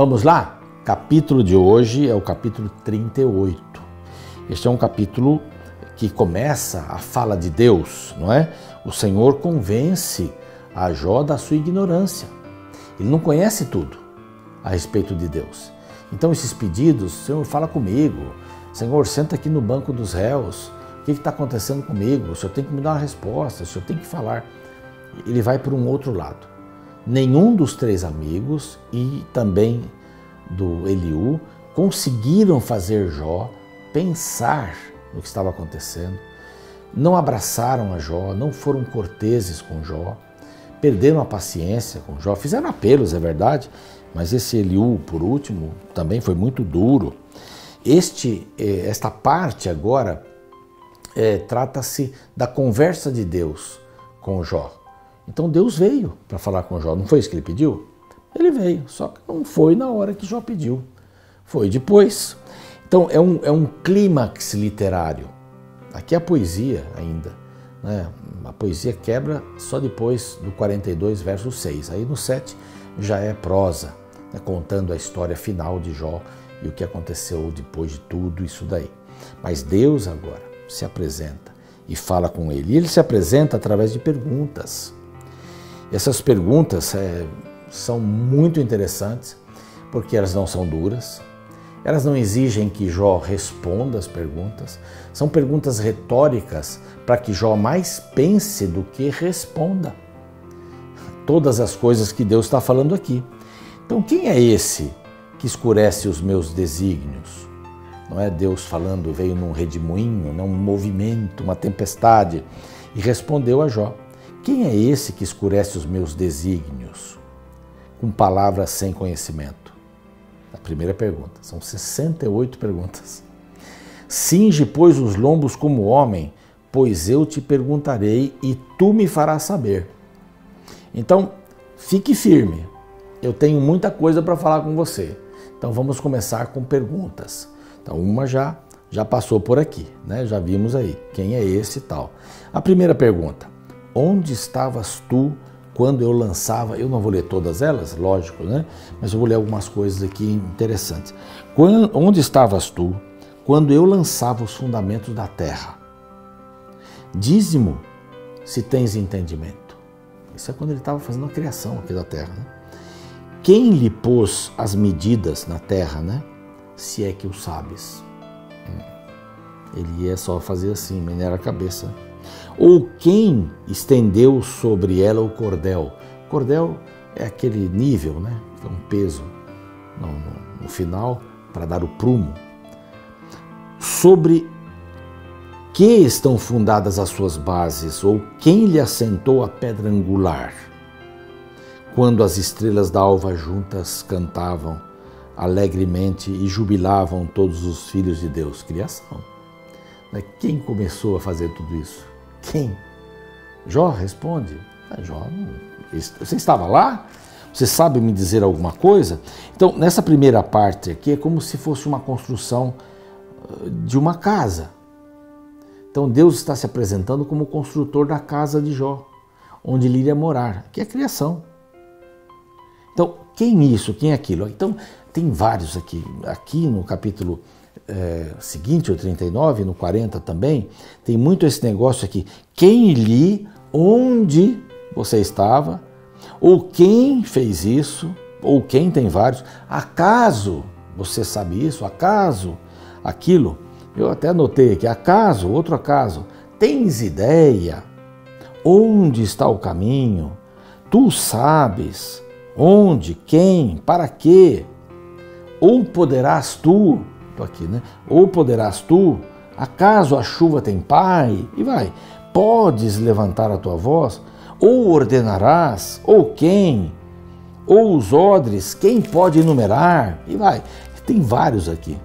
Vamos lá? Capítulo de hoje é o capítulo 38. Este é um capítulo que começa a fala de Deus, não é? O Senhor convence a Jó da sua ignorância. Ele não conhece tudo a respeito de Deus. Então esses pedidos, Senhor, fala comigo. Senhor, senta aqui no banco dos réus. O que está acontecendo comigo? O Senhor tem que me dar uma resposta, o Senhor tem que falar. Ele vai para um outro lado. Nenhum dos três amigos e também do Eliú conseguiram fazer Jó pensar no que estava acontecendo. Não abraçaram a Jó, não foram corteses com Jó, perderam a paciência com Jó, fizeram apelos, é verdade, mas esse Eliú, por último, também foi muito duro. Esta parte agora trata-se da conversa de Deus com Jó. Então Deus veio para falar com Jó, não foi isso que ele pediu? Ele veio, só que não foi na hora que Jó pediu, foi depois. Então é um clímax literário. Aqui é a poesia ainda, né? A poesia quebra só depois do 42, verso 6. Aí no 7 já é prosa, né? Contando a história final de Jó e o que aconteceu depois de tudo isso daí. Mas Deus agora se apresenta e fala com ele. E ele se apresenta através de perguntas. Essas perguntas são muito interessantes, porque elas não são duras, elas não exigem que Jó responda as perguntas, são perguntas retóricas para que Jó mais pense do que responda todas as coisas que Deus está falando aqui. Então, quem é esse que escurece os meus desígnios? Não é Deus falando, veio num redemoinho, num movimento, uma tempestade, e respondeu a Jó. Quem é esse que escurece os meus desígnios com palavras sem conhecimento? A primeira pergunta. São 68 perguntas. Cinge, pois, os lombos como homem, pois eu te perguntarei e tu me farás saber. Então, fique firme. Eu tenho muita coisa para falar com você. Então, vamos começar com perguntas. Então, uma já passou por aqui, né? Já vimos aí. Quem é esse e tal? A primeira pergunta. Onde estavas tu quando eu lançava? Eu não vou ler todas elas, lógico, né? Mas eu vou ler algumas coisas aqui interessantes. Onde estavas tu quando eu lançava os fundamentos da terra? Dize-mo se tens entendimento. Isso é quando ele estava fazendo a criação aqui da terra, né? Quem lhe pôs as medidas na terra, né? Se é que o sabes. Ele ia só fazer assim, menear a cabeça. Ou quem estendeu sobre ela o cordel? Cordel é aquele nível, né? É um peso no final para dar o prumo. Sobre que estão fundadas as suas bases? Ou quem lhe assentou a pedra angular? Quando as estrelas da alva juntas cantavam alegremente e jubilavam todos os filhos de Deus. Criação. Quem começou a fazer tudo isso? Quem? Jó responde. Jó, você estava lá? Você sabe me dizer alguma coisa? Então, nessa primeira parte aqui é como se fosse uma construção de uma casa. Então, Deus está se apresentando como o construtor da casa de Jó, onde ele iria morar, que é a criação. Então, quem isso? Quem é aquilo? Então, tem vários aqui. Aqui no capítulo seguinte, o 39, no 40 também, tem muito esse negócio aqui. Quem lhe, onde você estava, ou quem fez isso, ou quem tem vários, acaso você sabe isso, acaso aquilo, eu até anotei aqui, acaso, outro acaso, tens ideia onde está o caminho, tu sabes onde, quem, para quê, ou poderás tu, aqui, né? Ou poderás tu, acaso a chuva tem pai? E vai, podes levantar a tua voz? Ou ordenarás? Ou quem? Ou os odres? Quem pode enumerar? E vai, tem vários aqui.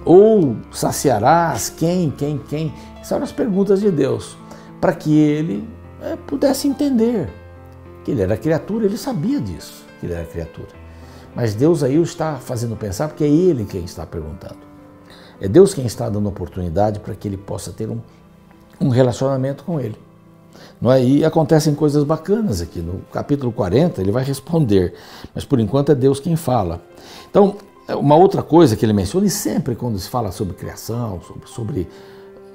Ou saciarás? Quem? Essas eram as perguntas de Deus, para que ele pudesse entender que ele era criatura, ele sabia disso, que ele era criatura. Mas Deus aí o está fazendo pensar, porque é Ele quem está perguntando. É Deus quem está dando oportunidade para que ele possa ter um relacionamento com Ele. Não é? E acontecem coisas bacanas aqui. No capítulo 40 ele vai responder, mas por enquanto é Deus quem fala. Então, uma outra coisa que ele menciona, e sempre quando se fala sobre criação,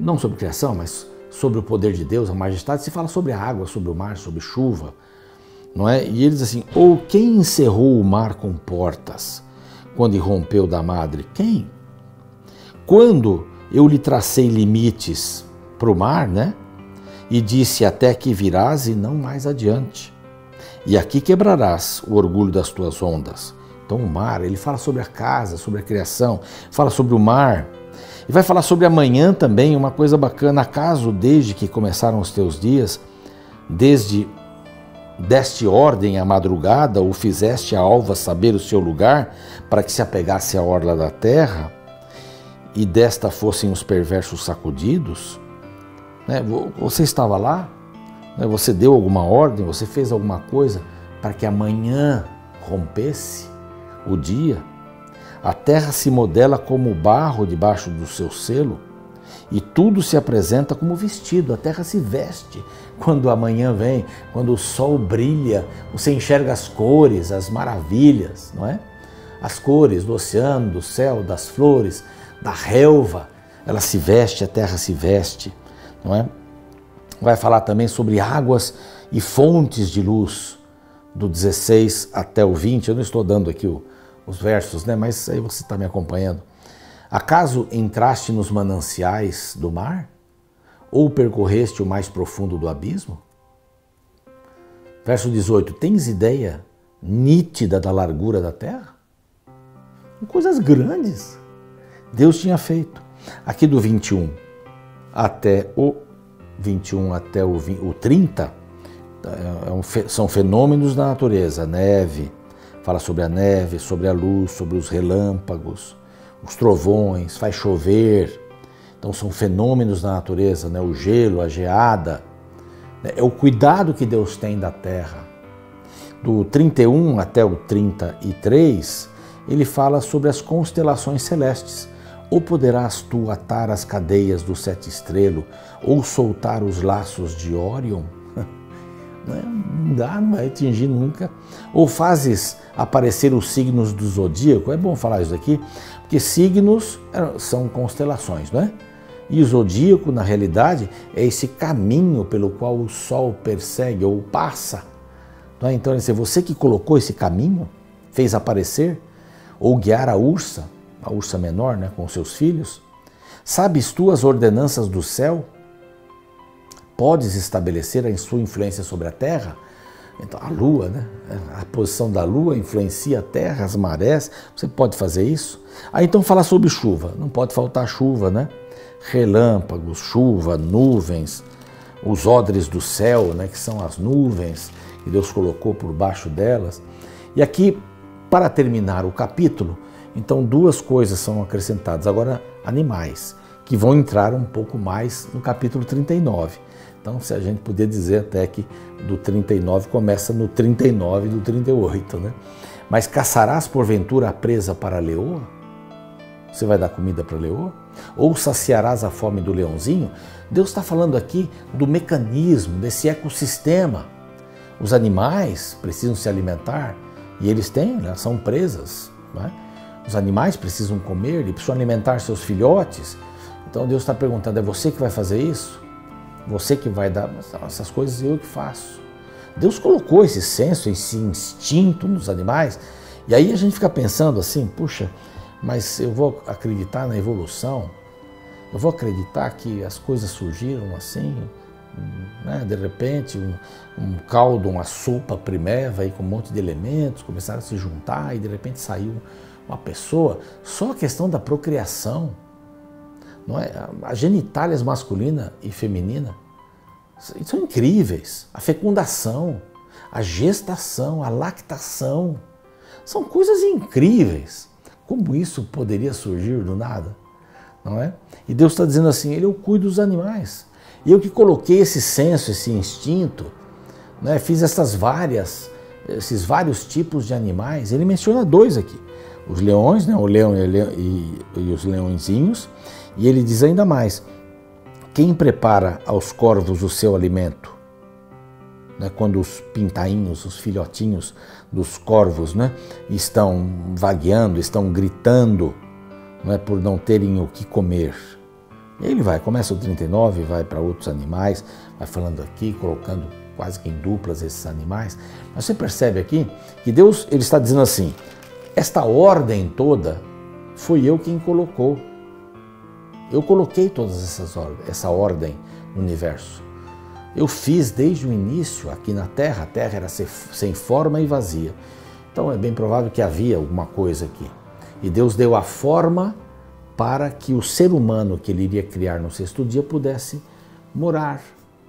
não sobre criação, mas sobre o poder de Deus, a majestade, se fala sobre a água, sobre o mar, sobre chuva, não é? E ele diz assim, ou quem encerrou o mar com portas, quando irrompeu da madre? Quem? Quando eu lhe tracei limites para o mar, né? E disse, até aqui virás e não mais adiante. E aqui quebrarás o orgulho das tuas ondas. Então o mar, ele fala sobre a casa, sobre a criação, fala sobre o mar. E vai falar sobre amanhã também, uma coisa bacana. Acaso, desde que começaram os teus dias, deste ordem à madrugada, ou fizeste a alva saber o seu lugar, para que se apegasse à orla da terra, e desta fossem os perversos sacudidos? Você estava lá? Você deu alguma ordem? Você fez alguma coisa para que amanhã rompesse o dia? A terra se modela como barro debaixo do seu selo e tudo se apresenta como vestido. A terra se veste quando amanhã vem, quando o sol brilha, você enxerga as cores, as maravilhas, não é? As cores do oceano, do céu, das flores, da relva, ela se veste, a terra se veste, não é? Vai falar também sobre águas e fontes de luz, do 16 até o 20. Eu não estou dando aqui os versos, né? Mas aí você está me acompanhando. Acaso entraste nos mananciais do mar? Ou percorreste o mais profundo do abismo? Verso 18. Tens ideia nítida da largura da terra? Coisas grandes Deus tinha feito. Aqui do 21 até o 30, são fenômenos da natureza. Neve, fala sobre a neve, sobre a luz, sobre os relâmpagos, os trovões, faz chover. Então são fenômenos da natureza, né? O gelo, a geada. É o cuidado que Deus tem da terra. Do 31 até o 33, ele fala sobre as constelações celestes. Ou poderás tu atar as cadeias do sete estrelo, ou soltar os laços de Órion? Não dá, não vai atingir nunca. Ou fazes aparecer os signos do zodíaco? É bom falar isso aqui, porque signos são constelações, não é? E o zodíaco, na realidade, é esse caminho pelo qual o Sol persegue ou passa. Não é? Então, você que colocou esse caminho, fez aparecer, ou guiar a ursa menor, né, com seus filhos. Sabes tu as ordenanças do céu? Podes estabelecer a sua influência sobre a terra? Então, a lua, né? A posição da lua influencia a terra, as marés. Você pode fazer isso? Aí então fala sobre chuva. Não pode faltar chuva, né? Relâmpagos, chuva, nuvens, os odres do céu, né, que são as nuvens que Deus colocou por baixo delas. E aqui, para terminar o capítulo, então duas coisas são acrescentadas. Agora, animais, que vão entrar um pouco mais no capítulo 39. Então, se a gente poder dizer até que do 39 começa no 39 do 38, né? Mas caçarás porventura a presa para a leoa? Você vai dar comida para a leoa? Ou saciarás a fome do leãozinho? Deus está falando aqui do mecanismo, desse ecossistema. Os animais precisam se alimentar e eles são presas, né? Os animais precisam comer, eles precisam alimentar seus filhotes. Então Deus está perguntando, é você que vai fazer isso? Você que vai dar essas coisas, eu que faço. Deus colocou esse senso, esse instinto nos animais, e aí a gente fica pensando assim, puxa, mas eu vou acreditar na evolução? Eu vou acreditar que as coisas surgiram assim, né? De repente um caldo, uma sopa primeva aí com um monte de elementos, começaram a se juntar e de repente saiu uma pessoa. Só a questão da procriação, não é? A genitálias masculina e feminina são incríveis. A fecundação, a gestação, a lactação, são coisas incríveis. Como isso poderia surgir do nada? Não é? E Deus está dizendo assim, eu cuido dos animais. E eu que coloquei esse senso, esse instinto, né? Fiz esses vários tipos de animais. Ele menciona dois aqui. Os leões, né? O leão e os leõezinhos. E ele diz ainda mais, quem prepara aos corvos o seu alimento? né, quando os pintainhos, os filhotinhos dos corvos, né, estão vagueando, estão gritando, né, por não terem o que comer. E aí ele começa o 39, vai para outros animais, vai falando aqui, colocando quase que em duplas esses animais. Mas você percebe aqui que Deus ele está dizendo assim, esta ordem toda foi eu quem colocou. Eu coloquei todas essa ordem no universo. Eu fiz desde o início aqui na Terra, a Terra era sem forma e vazia. Então é bem provável que havia alguma coisa aqui. E Deus deu a forma para que o ser humano que ele iria criar no sexto dia pudesse morar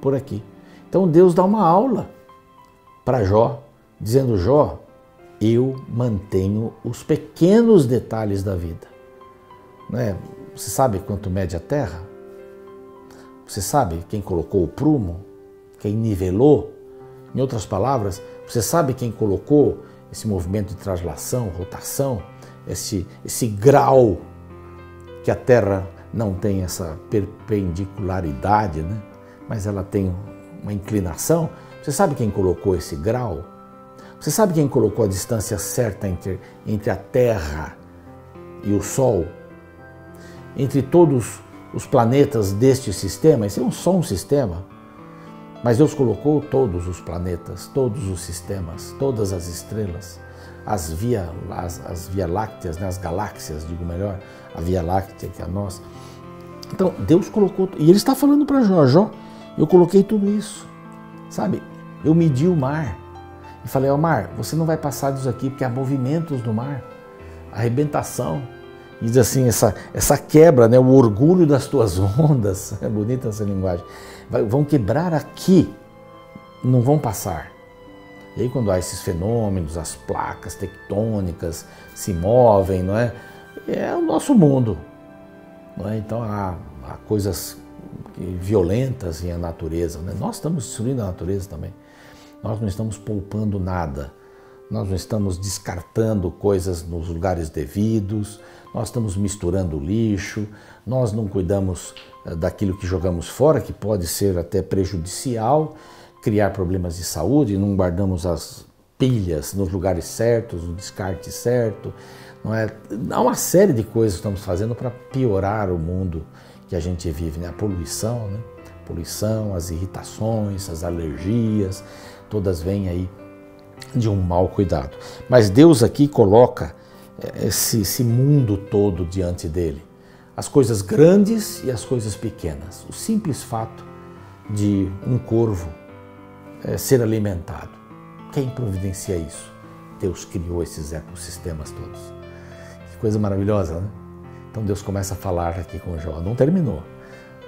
por aqui. Então Deus dá uma aula para Jó, dizendo, Jó, eu mantenho os pequenos detalhes da vida. Né? Você sabe quanto mede a terra? Você sabe quem colocou o prumo? Quem nivelou? Em outras palavras, você sabe quem colocou esse movimento de translação, rotação, esse grau que a Terra não tem essa perpendicularidade, né? Mas ela tem uma inclinação. Você sabe quem colocou esse grau? Você sabe quem colocou a distância certa entre a Terra e o Sol? Entre todos os planetas deste sistema, esse é só um sistema, mas Deus colocou todos os planetas, todos os sistemas, todas as estrelas, as Via Lácteas, né, as galáxias, digo melhor, a Via Láctea que é a nossa. Então Deus colocou, e Ele está falando para Jó, eu coloquei tudo isso, sabe? Eu medi o mar e falei, ó mar, você não vai passar disso aqui porque há movimentos no mar, arrebentação. E diz assim, essa quebra, né, o orgulho das tuas ondas, é bonita essa linguagem, vão quebrar aqui, não vão passar. E aí quando há esses fenômenos, as placas tectônicas se movem, não é? É o nosso mundo. Não é? Então há coisas violentas em a natureza, né? Nós estamos destruindo a natureza também. Nós não estamos poupando nada. Nós não estamos descartando coisas nos lugares devidos, nós estamos misturando lixo, nós não cuidamos daquilo que jogamos fora, que pode ser até prejudicial, criar problemas de saúde, não guardamos as pilhas nos lugares certos, no descarte certo. Não é? Há uma série de coisas que estamos fazendo para piorar o mundo que a gente vive, né? A poluição, né? Poluição, as irritações, as alergias, todas vêm aí de um mau cuidado. Mas Deus aqui coloca esse mundo todo diante dele. As coisas grandes e as coisas pequenas. O simples fato de um corvo ser alimentado. Quem providencia isso? Deus criou esses ecossistemas todos. Que coisa maravilhosa, né? Então Deus começa a falar aqui com Jó. Não terminou.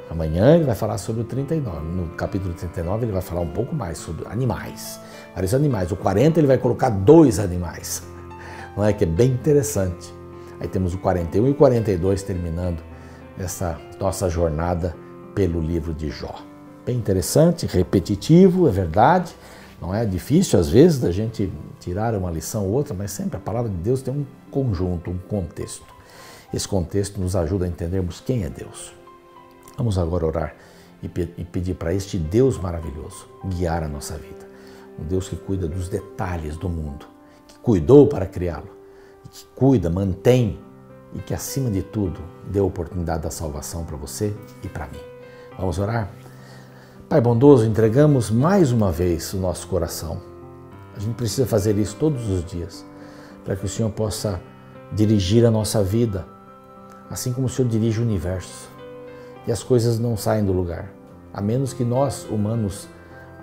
Amanhã ele vai falar sobre o 39. No capítulo 39 ele vai falar um pouco mais sobre animais. Vários animais. O 40 ele vai colocar 2 animais. Não é? Que é bem interessante. Aí temos o 41 e o 42 terminando essa nossa jornada pelo livro de Jó. Bem interessante, repetitivo, é verdade. Não é difícil às vezes da gente tirar uma lição ou outra, mas sempre a palavra de Deus tem um conjunto, um contexto. Esse contexto nos ajuda a entendermos quem é Deus. Vamos agora orar e pedir para este Deus maravilhoso guiar a nossa vida. Um Deus que cuida dos detalhes do mundo, que cuidou para criá-lo, que cuida, mantém e que acima de tudo deu a oportunidade da salvação para você e para mim. Vamos orar? Pai bondoso, entregamos mais uma vez o nosso coração. A gente precisa fazer isso todos os dias, para que o Senhor possa dirigir a nossa vida, assim como o Senhor dirige o universo. E as coisas não saem do lugar, a menos que nós, humanos,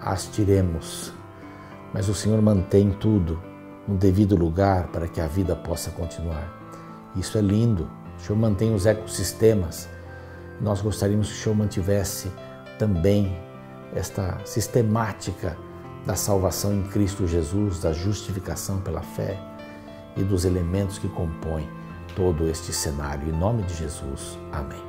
as tiremos. Mas o Senhor mantém tudo no devido lugar para que a vida possa continuar. Isso é lindo. O Senhor mantém os ecossistemas. Nós gostaríamos que o Senhor mantivesse também esta sistemática da salvação em Cristo Jesus, da justificação pela fé e dos elementos que compõem todo este cenário. Em nome de Jesus, amém.